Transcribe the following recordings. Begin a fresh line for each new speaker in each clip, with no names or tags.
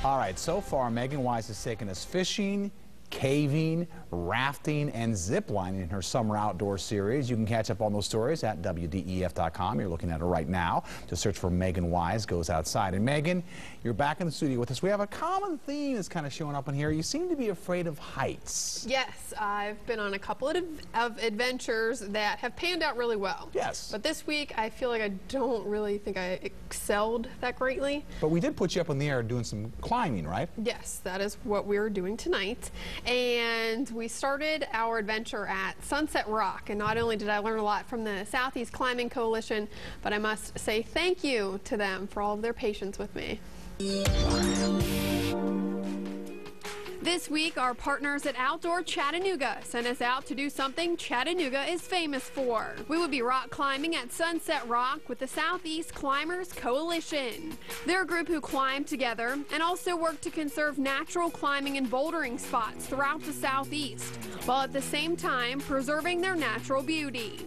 All right, so far, Megan Wise has taken us fishing, caving, rafting, and zip lining in her summer outdoor series. You can catch up on those stories at WDEF.com. You're looking at it right now. Just search for Megan Wise Goes Outside. And Megan, you're back in the studio with us. We have a common theme that's kind of showing up in here. You seem to be afraid of heights.
Yes, I've been on a couple of adventures that have panned out really well.
Yes.
But this week, I feel like I don't really think I excelled that greatly.
But we did put you up in the air doing some climbing, right?
Yes, that is what we're doing tonight. And we started our adventure at Sunset Rock, and not only did I learn a lot from the Southeast Climbing Coalition, but I must say thank you to them for all of their patience with me. This week, our partners at Outdoor Chattanooga sent us out to do something Chattanooga is famous for. We would be rock climbing at Sunset Rock with the Southeast Climbers Coalition. They're a group who climb together and also work to conserve natural climbing and bouldering spots throughout the Southeast, while at the same time preserving their natural beauty.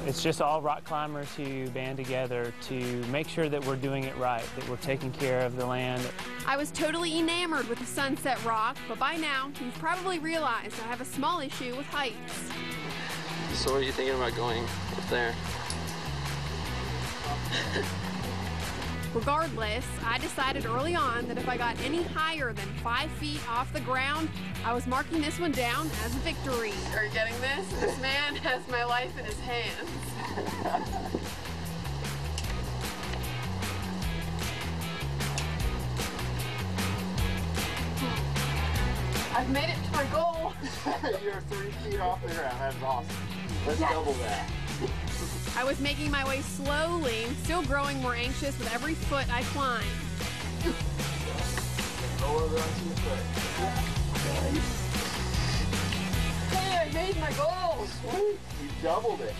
It's just all rock climbers who band together to make sure that we're doing it right, that we're taking care of the land.
I was totally enamored with the Sunset Rock, but by now you've probably realized I have a small issue with heights.
So what are you thinking about going up there?
Regardless, I decided early on that if I got any higher than 5 feet off the ground, I was marking this one down as a victory. Are you getting this? This man has my life in his hands. I've made it to my goal.
You're 3 feet off the ground. That's awesome. Let's double that.
I was making my way slowly, still growing more anxious with every foot I climbed.
Lower onto your foot.
Hey, I made my goal!
Sweet. You doubled it.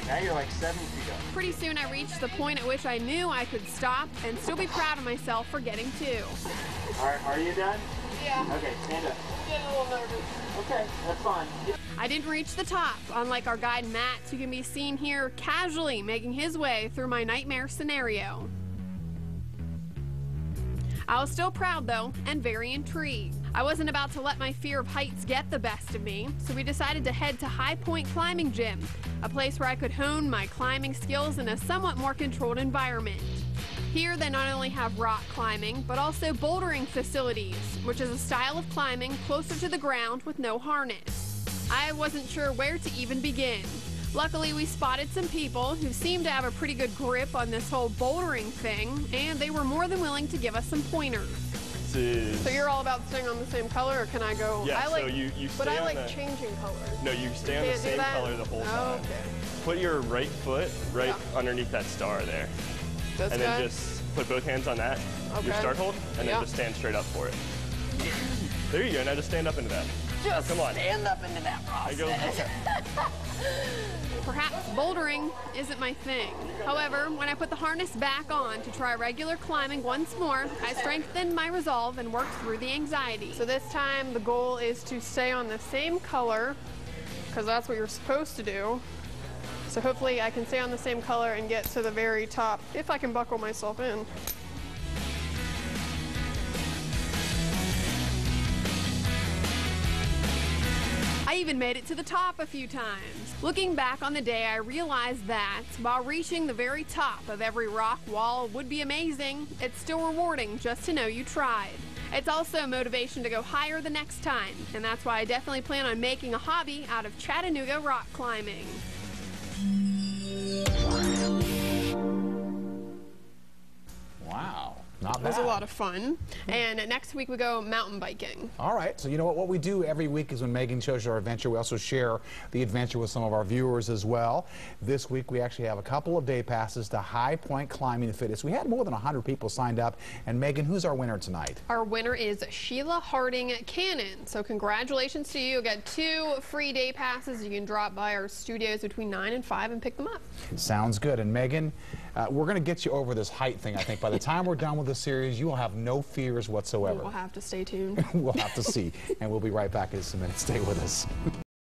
Now you're like 7 feet up.
Pretty soon I reached the point at which I knew I could stop and still be proud of myself for getting to.
Are you done?
Yeah.
Okay, stand up.
I'm getting a little nervous.
Okay, that's fine.
I didn't reach the top, unlike our guide Matt, who can be seen here casually making his way through my nightmare scenario. I was still proud though, and very intrigued. I wasn't about to let my fear of heights get the best of me, so we decided to head to High Point Climbing Gym, a place where I could hone my climbing skills in a somewhat more controlled environment. Here they not only have rock climbing, but also bouldering facilities, which is a style of climbing closer to the ground with no harness. I wasn't sure where to even begin. Luckily, we spotted some people who seemed to have a pretty good grip on this whole bouldering thing, and they were more than willing to give us some pointers. So you're all about staying on the same color, or can I go?
Yeah,
I like,
so you stay
but I
on
like
the,
changing colors.
No, you stay on the same color the whole time.
Okay.
Put your right foot underneath that star there.
This
and
guy?
then just put both hands on that, your start hold, and then just stand straight up for it. There you go, now just stand up into that.
Just
Come on.
stand up into that process. Perhaps bouldering isn't my thing. However, when I put the harness back on to try regular climbing once more, I strengthened my resolve and worked through the anxiety. So this time the goal is to stay on the same color, because that's what you're supposed to do. So hopefully I can stay on the same color and get to the very top, if I can buckle myself in. I even made it to the top a few times. Looking back on the day, I realized that while reaching the very top of every rock wall would be amazing, it's still rewarding just to know you tried. It's also a motivation to go higher the next time, and that's why I definitely plan on making a hobby out of Chattanooga rock climbing.
Wow. Not bad.
It was a lot of fun. And next week we go mountain biking.
All right. So you know what we do every week is when Megan shows our adventure, we also share the adventure with some of our viewers as well. This week we actually have a couple of day passes to High Point Climbing and Fitness. We had more than 100 people signed up. And Megan, who's our winner tonight?
Our winner is Sheila Harding Cannon. So congratulations to you. You got 2 free day passes. You can drop by our studios between 9 and 5 and pick them up.
Sounds good. And Megan, we're going to get you over this height thing, I think. By the time we're done with the series, you will have no fears whatsoever.
We'll have to stay tuned.
We'll have to see. And we'll be right back in just a minute. Stay with us.